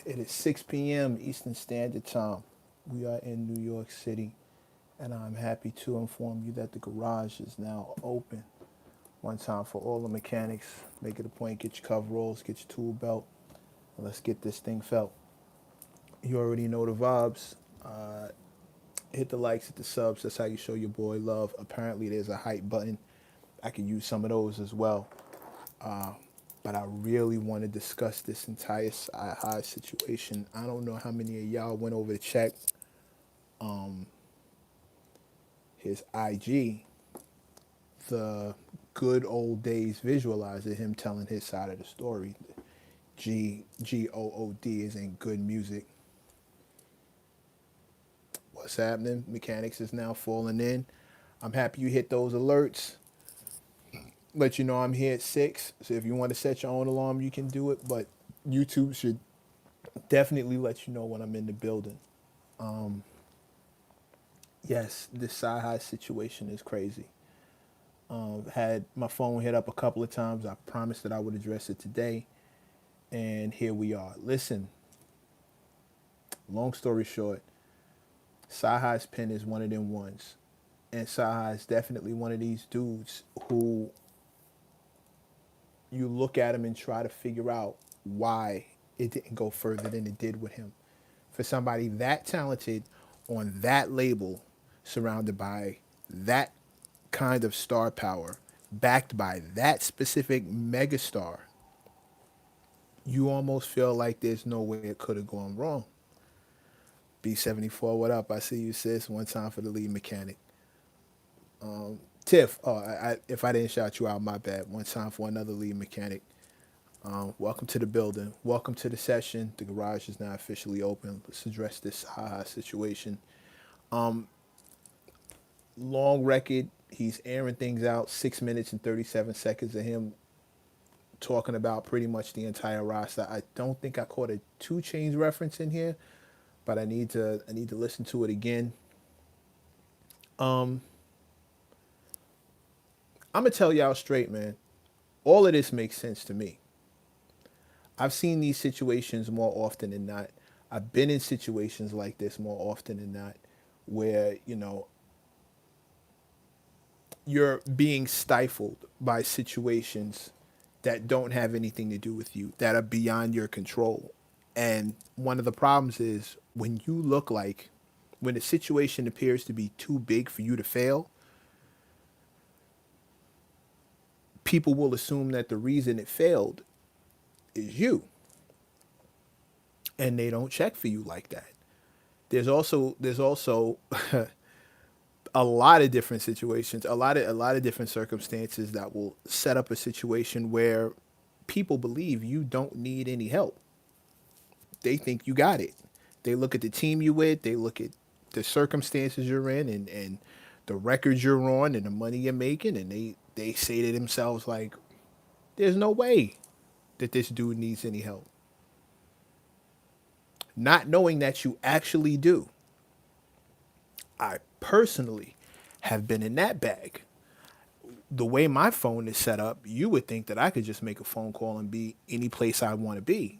It is 6 p.m. Eastern Standard Time. We are in New York City, and I'm happy to inform you that the garage is now open. One time for all the mechanics. Make it a point, get your coveralls, get your tool belt, and let's get this thing felt. You already know the vibes. Hit the likes, hit the subs. That's how you show your boy love. Apparently, there's a hype button. I can use some of those as well. But I really want to discuss this entire Cyhi situation. I don't know how many of y'all went over to check his IG, the good old days visualizer, him telling his side of the story. GOOD is in good music. What's happening? Mechanics is now falling in. I'm happy you hit those alerts. Let you know I'm here at 6. So if you want to set your own alarm, you can do it. But YouTube should definitely let you know when I'm in the building. Yes, this Cyhi situation is crazy. Had my phone hit up a couple of times. I promised that I would address it today. And here we are. Listen, long story short, Cyhi's pen is one of them ones. And Cyhi is definitely one of these dudes who you look at him and try to figure out why it didn't go further than it did with him. For somebody that talented on that label, surrounded by that kind of star power, backed by that specific megastar, you almost feel like there's no way it could have gone wrong. B74, what up? I see you, sis. One time for the lead mechanic. Tiff, if I didn't shout you out, my bad. One time for another lead mechanic. Welcome to the building. Welcome to the session. The garage is now officially open. Let's address this situation. Long record. He's airing things out. 6 minutes and 37 seconds of him talking about pretty much the entire roster. I don't think I caught a 2 Chainz reference in here, but I need to listen to it again. I'm gonna tell y'all straight, man. All of this makes sense to me. I've seen these situations more often than not. I've been in situations like this more often than not, where you're being stifled by situations that don't have anything to do with you, that are beyond your control. And one of the problems is when you look like, when a situation appears to be too big for you to fail, people will assume that the reason it failed is you. And they don't check for you like that. There's also a lot of different situations, a lot of different circumstances that will set up a situation where people believe you don't need any help. They think you got it. They look at the team you with, they look at the circumstances you're in and the records you're on and the money you're making, and they say to themselves like, there's no way that this dude needs any help. Not knowing that you actually do. I personally have been in that bag. The way my phone is set up, you would think that I could just make a phone call and be any place I want to be.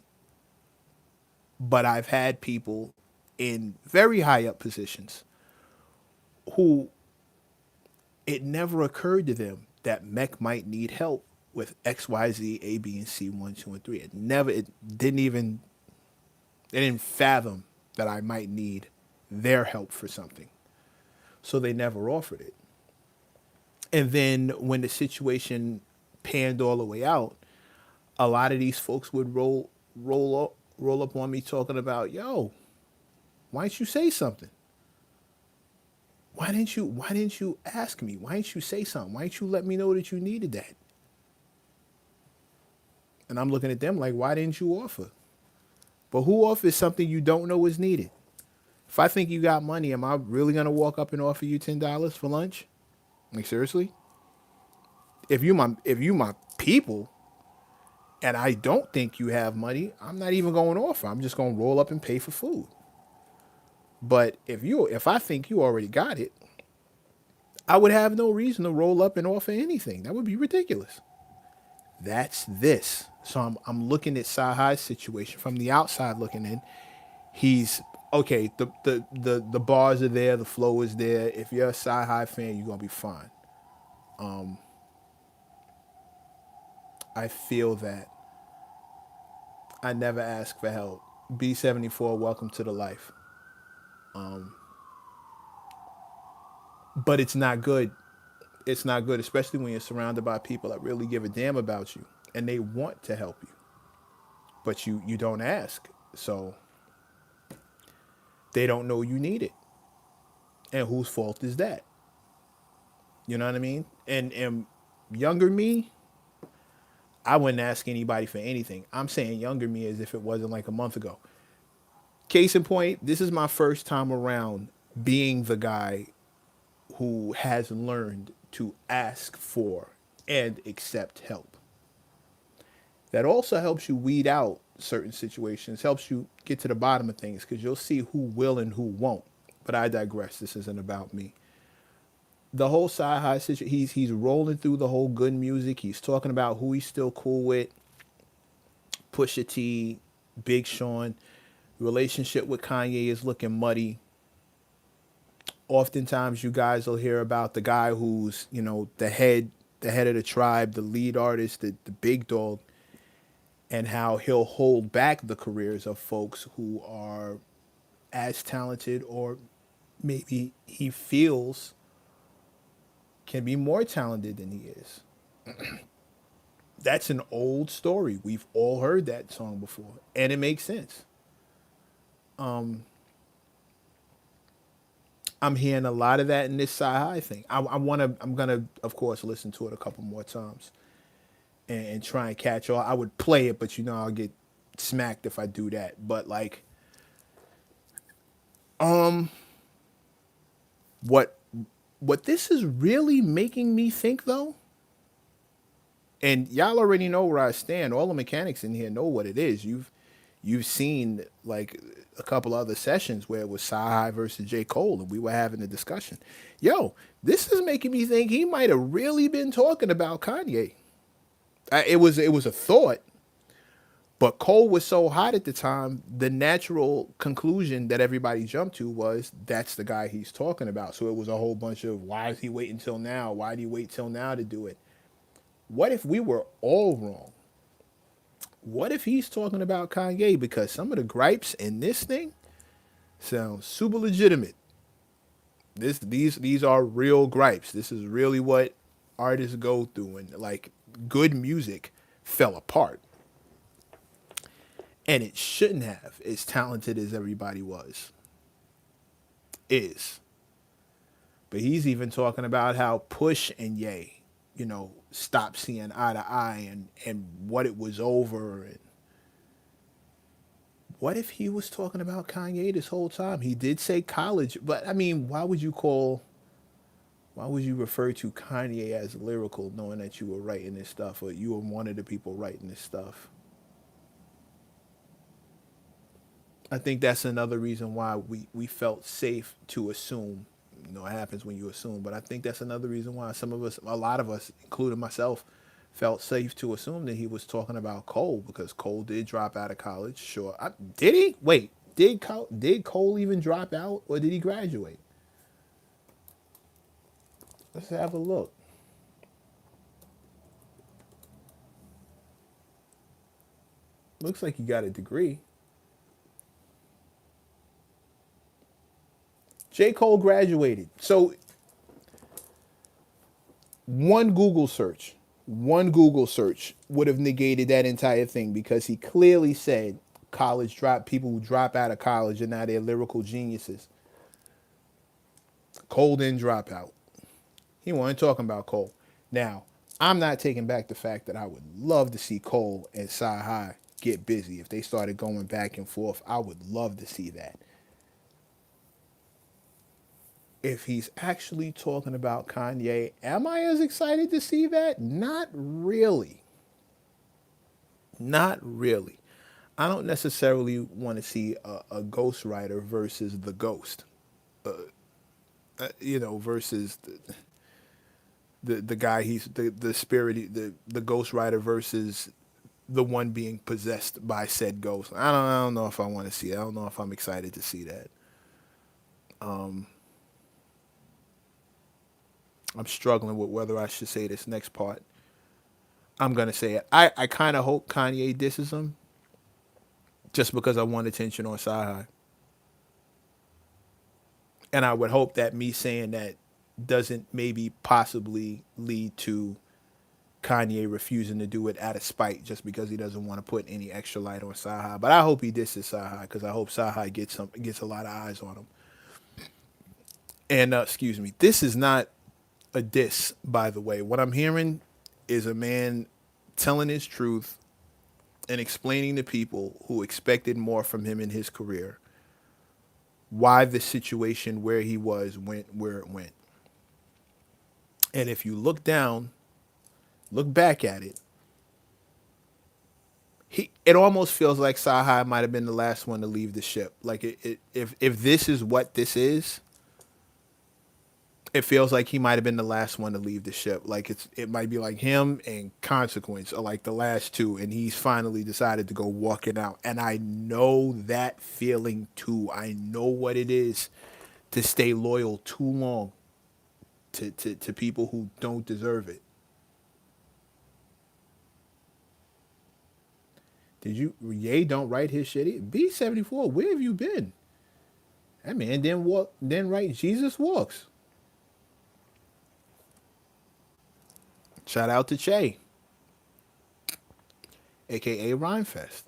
But I've had people in very high up positions who it never occurred to them that Mech might need help with X, Y, Z, A, B, and C, 1, 2, and 3. It didn't even, they didn't fathom that I might need their help for something. So they never offered it. And then when the situation panned all the way out, a lot of these folks would roll up on me talking about, yo, why didn't you say something? Why didn't you ask me? Why didn't you say something? Why didn't you let me know that you needed that? And I'm looking at them like, why didn't you offer? But who offers something you don't know is needed? If I think you got money, am I really gonna walk up and offer you $10 for lunch? Like seriously? If you my people and I don't think you have money, I'm not even going to offer. I'm just gonna roll up and pay for food. But if I think you already got it, I would have no reason to roll up and offer anything. That would be ridiculous. That's this. So I'm looking at Cyhi's situation from the outside looking in. He's okay. The bars are there, the flow is there. If you're a Cyhi fan, you're gonna be fine. I feel that I never ask for help. B74, welcome to the life. But it's not good. It's not good, especially when you're surrounded by people that really give a damn about you and they want to help you, but you don't ask. So they don't know you need it. And whose fault is that? You know what I mean? And younger me, I wouldn't ask anybody for anything. I'm saying younger me as if it wasn't like a month ago. Case in point, this is my first time around being the guy who has learned to ask for and accept help. That also helps you weed out certain situations, helps you get to the bottom of things because you'll see who will and who won't. But I digress. This isn't about me. The whole side high situation, he's rolling through the whole good music. He's talking about who he's still cool with, Pusha T, Big Sean. Relationship with Kanye is looking muddy. Oftentimes, you guys will hear about the guy who's the head of the tribe, the lead artist, the big dog, and how he'll hold back the careers of folks who are as talented or maybe he feels can be more talented than he is. That's an old story. We've all heard that song before, and it makes sense. I'm hearing a lot of that in this Cyhi thing. I'm gonna, of course, listen to it a couple more times and try and catch all. I would play it, but I'll get smacked if I do that. But like, what what this is really making me think though, and y'all already know where I stand. All the mechanics in here know what it is. You've seen like a couple other sessions where it was Cyhi versus J. Cole, and we were having a discussion. Yo, this is making me think he might have really been talking about Kanye. It was a thought, but Cole was so hot at the time. The natural conclusion that everybody jumped to was that's the guy he's talking about. So it was a whole bunch of why is he waiting till now? Why did he wait till now to do it? What if we were all wrong? What if he's talking about Kanye? Because some of the gripes in this thing sound super legitimate. These are real gripes. This is really what artists go through, and like good music fell apart, and it shouldn't have. As talented as everybody is, but he's even talking about how Push and Ye, stopped seeing eye to eye, and what it was over. And what if he was talking about Kanye this whole time? He did say college, but I mean, why would you refer to Kanye as lyrical knowing that you were writing this stuff or you were one of the people writing this stuff? I think that's another reason why we felt safe to assume. It happens when you assume, but I think that's another reason why some of us, a lot of us, including myself, felt safe to assume that he was talking about Cole because Cole did drop out of college. Sure. Did he? Wait, did Cole even drop out or did he graduate? Let's have a look. Looks like he got a degree. J. Cole graduated. So one Google search, one Google search would have negated that entire thing because he clearly said people who drop out of college and now they're lyrical geniuses. Cole didn't drop out. He wasn't talking about Cole. Now, I'm not taking back the fact that I would love to see Cole and Cyhi get busy. If they started going back and forth, I would love to see that. If he's actually talking about Kanye, am I as excited to see that? Not really. Not really. I don't necessarily want to see a ghostwriter versus the ghost, versus the guy the spirit, the ghostwriter versus the one being possessed by said ghost. I don't know if I want to see it. I don't know if I'm excited to see that. I'm struggling with whether I should say this next part. I'm gonna say it. I kind of hope Kanye disses him just because I want attention on Cyhi, and I would hope that me saying that doesn't maybe possibly lead to Kanye refusing to do it out of spite just because he doesn't want to put any extra light on Cyhi. But I hope he disses Cyhi because I hope Cyhi gets a lot of eyes on him. And excuse me, this is not a diss, by the way. What I'm hearing is a man telling his truth and explaining to people who expected more from him in his career why the situation where he was went where it went. And if you look down, look back at it, it almost feels like Cyhi might have been the last one to leave the ship. Like if this is what this is, it feels like he might have been the last one to leave the ship. Like it might be like him and Consequence are like the last two, and he's finally decided to go walking out. And I know that feeling too. I know what it is to stay loyal too long to people who don't deserve it. Did you Ye don't write his shit? B74, where have you been? That man didn't write Jesus Walks. Shout out to Che, aka Rhymefest.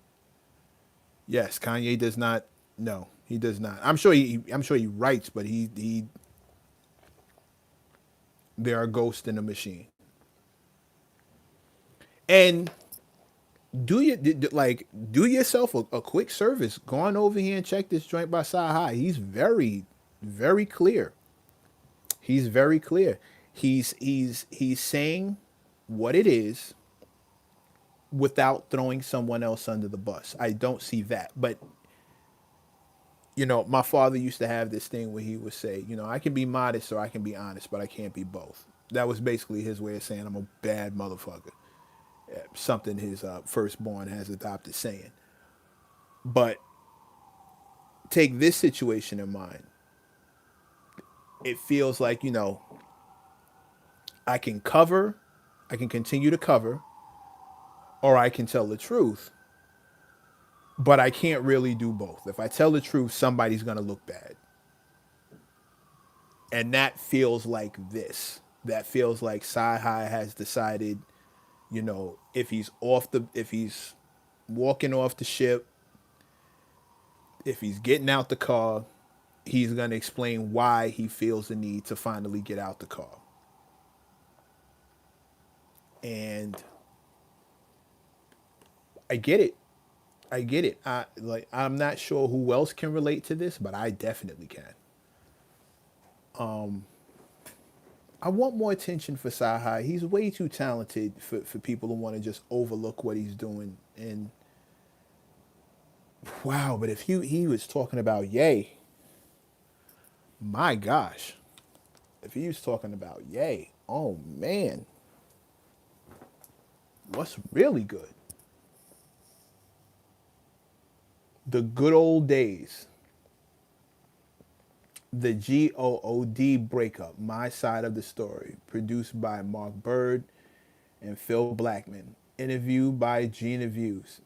Yes, Kanye does not. No, he does not. I'm sure he writes, but he there are ghosts in the machine. And do yourself a quick service. Go on over here and check this joint by Cyhi. He's very clear. He's very clear. He's saying what it is without throwing someone else under the bus. I don't see that. But my father used to have this thing where he would say, I can be modest or I can be honest, but I can't be both. That was basically his way of saying I'm a bad motherfucker. Something his firstborn has adopted saying. But take this situation in mind. It feels like, I can cover, I can continue to cover, or I can tell the truth. But I can't really do both. If I tell the truth, somebody's going to look bad. And that feels like this. That feels like Cyhi has decided, if he's walking off the ship, if he's getting out the car, he's going to explain why he feels the need to finally get out the car. And I get it. I get it. I'm not sure who else can relate to this, but I definitely can. I want more attention for Cyhi. He's way too talented for people who want to just overlook what he's doing. And wow, but if he was talking about Ye, my gosh. If he was talking about Ye, oh man. What's really good? The good old days. The GOOD breakup, My Side of the Story, produced by Mark Bird and Phil Blackman. Interviewed by Gina Views.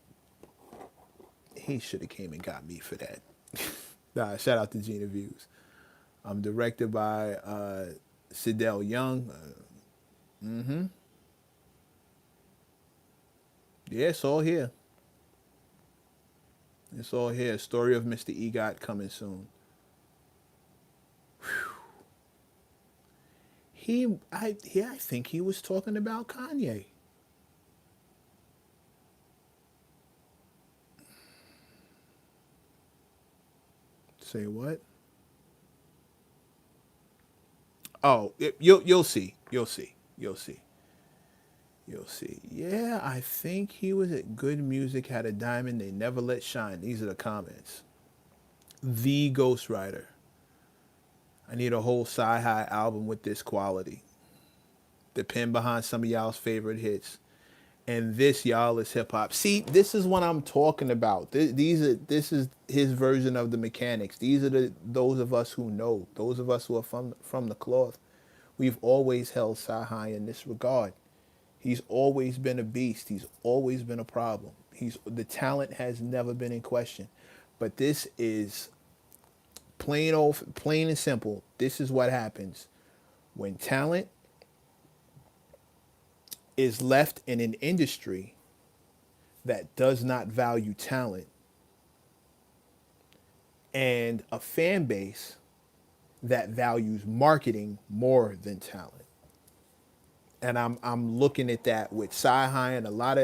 He should have came and got me for that. Nah, shout out to Gina Views. Directed by Sidell Young. Yeah, it's all here. It's all here. Story of Mr. EGOT coming soon. I think he was talking about Kanye. Say what? Oh, you'll see. You'll see. You'll see. You'll see. Yeah, I think he was at Good Music, had a diamond they never let shine. These are the comments. The Ghostwriter. I need a whole Cyhi album with this quality. The pen behind some of y'all's favorite hits. And this, y'all, is hip hop. See, this is what I'm talking about. This is his version of the mechanics. These are those of us who know, those of us who are from the cloth. We've always held Cyhi in this regard. He's always been a beast. He's always been a problem. He's the talent has never been in question. But this is plain and simple. This is what happens when talent is left in an industry that does not value talent and a fan base that values marketing more than talent. And I'm looking at that with Cyhi and a lot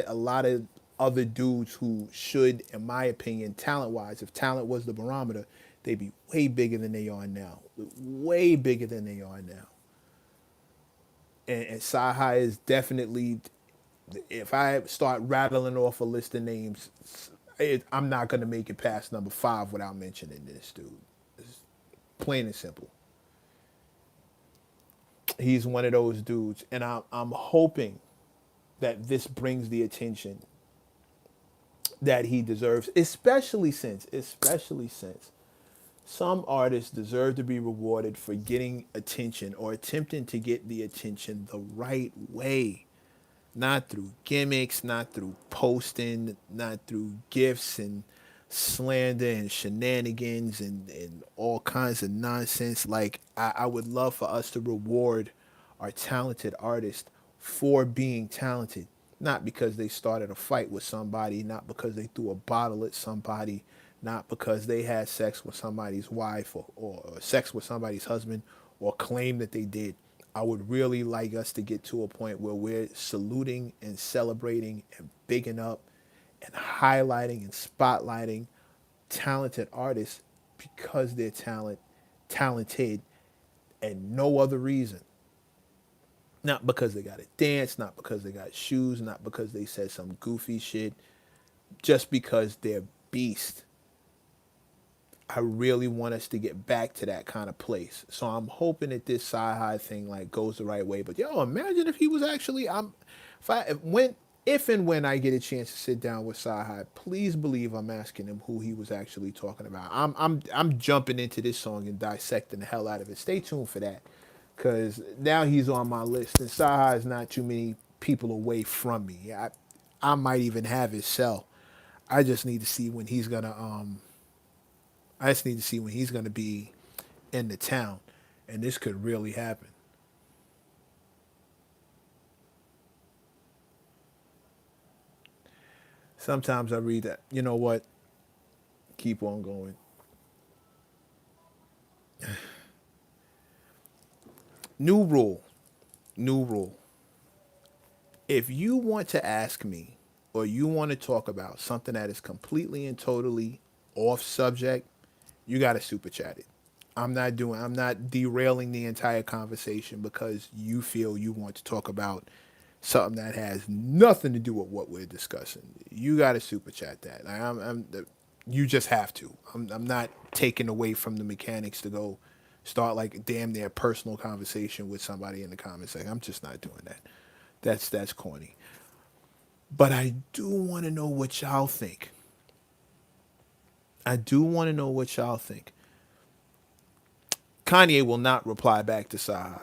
of other dudes who should, in my opinion, talent wise, if talent was the barometer, they'd be way bigger than they are now. Way bigger than they are now. And Cyhi is definitely, if I start rattling off a list of names, I'm not gonna make it past number 5 without mentioning this dude. It's plain and simple. He's one of those dudes, and I'm hoping that this brings the attention that he deserves, especially since some artists deserve to be rewarded for getting attention or attempting to get the attention the right way. Not through gimmicks, not through posting, not through gifts and slander and shenanigans and all kinds of nonsense. Like, I would love for us to reward our talented artists for being talented, not because they started a fight with somebody, not because they threw a bottle at somebody, not because they had sex with somebody's wife or sex with somebody's husband or claim that they did. I would really like us to get to a point where we're saluting and celebrating and bigging up and highlighting and spotlighting talented artists because they're talented, and no other reason. Not because they got to dance, not because they got shoes, not because they said some goofy shit, just because they're beast. I really want us to get back to that kind of place. So I'm hoping that this Cyhi thing like goes the right way. But yo, imagine if he was actually if and when I get a chance to sit down with Cyhi, please believe I'm asking him who he was actually talking about. I'm jumping into this song and dissecting the hell out of it. Stay tuned for that. Cause now he's on my list and Cyhi is not too many people away from me. I might even have his cell. I just need to see when he's gonna I just need to see when he's going to be in the town, and this could really happen. Sometimes I read that. You know what? Keep on going. New rule. New rule. If you want to ask me or you want to talk about something that is completely and totally off subject, you got to super chat it. I'm not derailing the entire conversation because you feel you want to talk about something that has nothing to do with what we're discussing. You got to super chat that. You just have to. I'm not taking away from the mechanics to go start like a damn near personal conversation with somebody in the comments section. I'm just not doing that. That's corny. But I do want to know what y'all think. I do want to know what y'all think. Kanye will not reply back to Cyhi.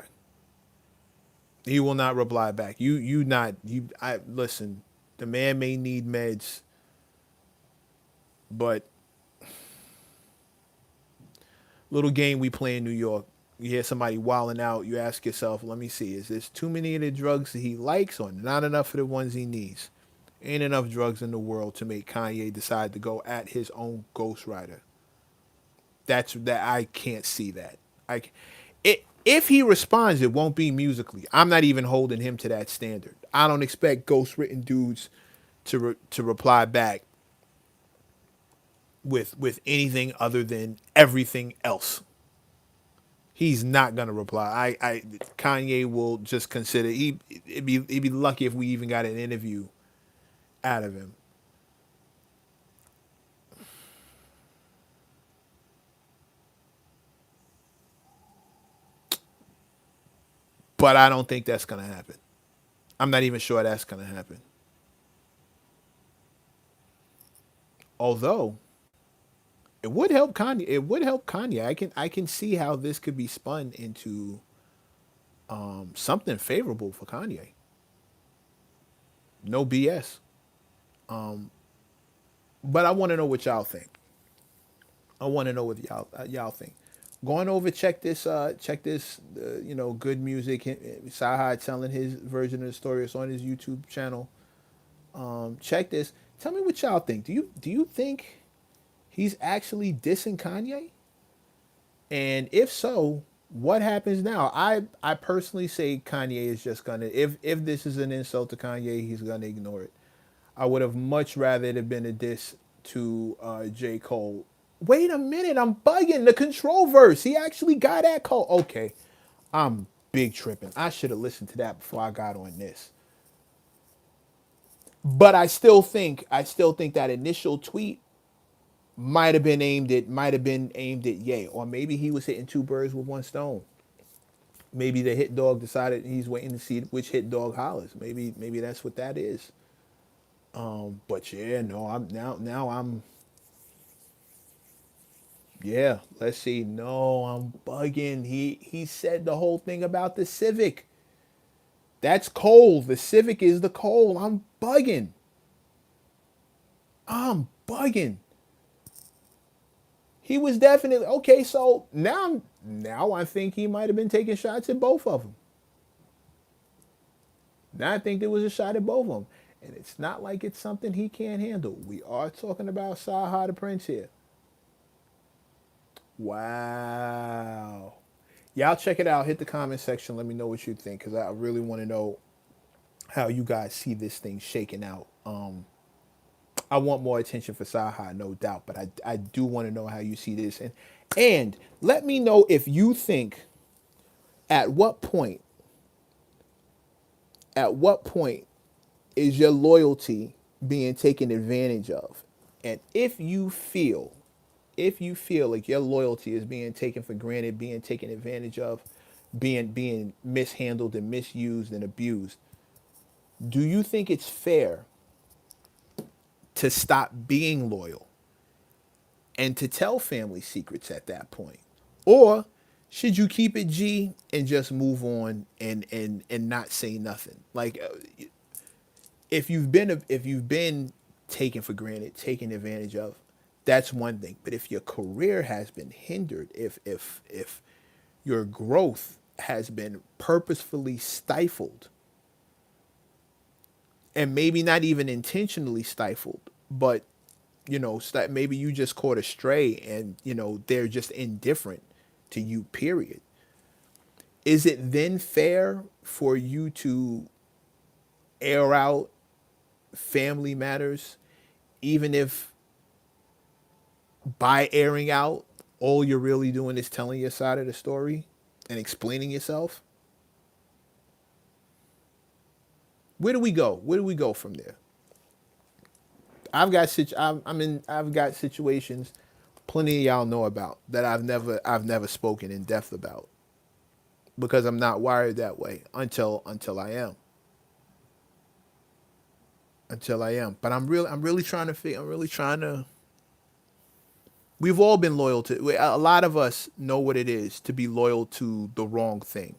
He will not reply back. You not you. I listen. The man may need meds, but little game we play in New York. You hear somebody wilding out. You ask yourself, "Let me see. Is this too many of the drugs that he likes, or not enough of the ones he needs?" Ain't enough drugs in the world to make Kanye decide to go at his own ghostwriter. That I can't see that. If he responds, it won't be musically. I'm not even holding him to that standard. I don't expect ghost written dudes to reply back with anything other than everything else. He's not gonna reply. I Kanye will just consider he'd be lucky if we even got an interview out of him. But I don't think that's gonna happen. I'm not even sure that's gonna happen. Although it would help Kanye. It would help Kanye. I can see how this could be spun into something favorable for Kanye. No BS. But I want to know what y'all think. I want to know what y'all think. Going over, check this. Good music. Cyhi telling his version of the story. It's on his YouTube channel. Check this. Tell me what y'all think. Do you think he's actually dissing Kanye? And if so, what happens now? I personally say Kanye is just gonna, if this is an insult to Kanye, he's gonna ignore it. I would have much rather it have been a diss to J. Cole. Wait a minute, I'm bugging. The control verse. He actually got at Cole. Okay, I'm big tripping. I should have listened to that before I got on this. But I still think that initial tweet might have been aimed at Ye, or maybe he was hitting two birds with one stone. Maybe the hit dog decided he's waiting to see which hit dog hollers. Maybe that's what that is. But yeah, no, I'm yeah. Let's see. No, I'm bugging. He said the whole thing about the Civic. That's Cole. The Civic is the Cole. I'm bugging. I'm bugging. He was definitely okay. So now I think he might have been taking shots at both of them. Now I think there was a shot at both of them, and it's not like it's something he can't handle. We are talking about Cyhi the Prince here. Wow. Y'all check it out. Hit the comment section. Let me know what you think, because I really want to know how you guys see this thing shaking out. I want more attention for Cyhi, no doubt, but I do want to know how you see this, and let me know if you think at what point at what point is your loyalty being taken advantage of, and if you feel like your loyalty is being taken for granted, being taken advantage of, being mishandled and misused and abused, do you think it's fair to stop being loyal and to tell family secrets at that point? Or should you keep it G and just move on and not say nothing? Like if you've been taken for granted, taken advantage of, that's one thing. But if your career has been hindered, if your growth has been purposefully stifled, and maybe not even intentionally stifled, but maybe you just caught a stray, and they're just indifferent to you, period. Is it then fair for you to air out family matters, even if by airing out, all you're really doing is telling your side of the story and explaining yourself? Where do we go? Where do we go from there? I've got situations plenty of y'all know about that I've never spoken in depth about, because I'm not wired that way until I am. Until I am. But I'm really trying to figure. I'm really trying to. We've all been loyal to. A lot of us know what it is to be loyal to the wrong thing,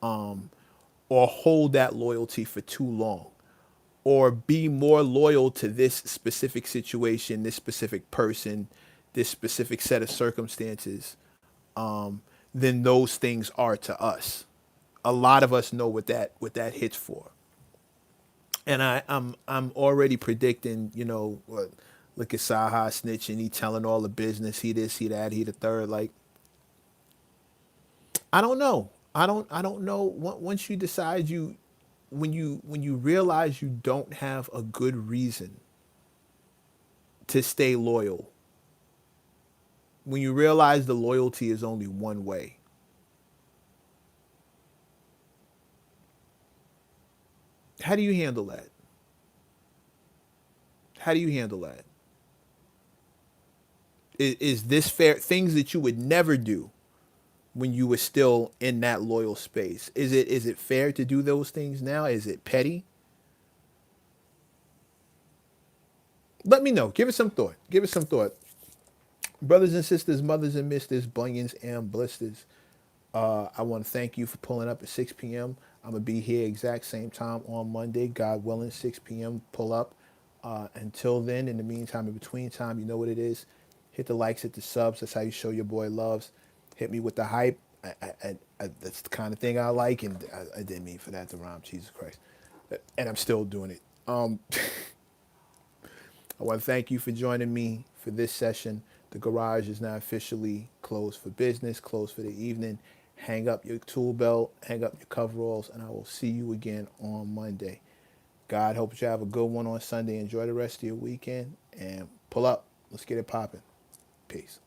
or hold that loyalty for too long, or be more loyal to this specific situation, this specific person, this specific set of circumstances, than those things are to us. A lot of us know what that hits for. And I'm already predicting, what, look at Saha snitching, he telling all the business, he this, he that, he the third. Like, I don't know. I don't know. Once you decide when you realize you don't have a good reason to stay loyal, when you realize the loyalty is only one way, how do you handle that? How do you handle that? Is this fair? Things that you would never do when you were still in that loyal space. Is it fair to do those things now? Is it petty? Let me know. Give it some thought. Give it some thought. Brothers and sisters, mothers and misters, bunions and blisters. I want to thank you for pulling up at 6 p.m. I'm going to be here exact same time on Monday, God willing, 6 p.m. Pull up. Until then, in the meantime, in between time, you know what it is. Hit the likes, hit the subs. That's how you show your boy loves. Hit me with the hype. That's the kind of thing I like, and I didn't mean for that to rhyme. Jesus Christ. And I'm still doing it. I want to thank you for joining me for this session. The garage is now officially closed for business, closed for the evening. Hang up your tool belt, hang up your coveralls, and I will see you again on Monday. God, hope you have a good one on Sunday. Enjoy the rest of your weekend and pull up. Let's get it popping. Peace.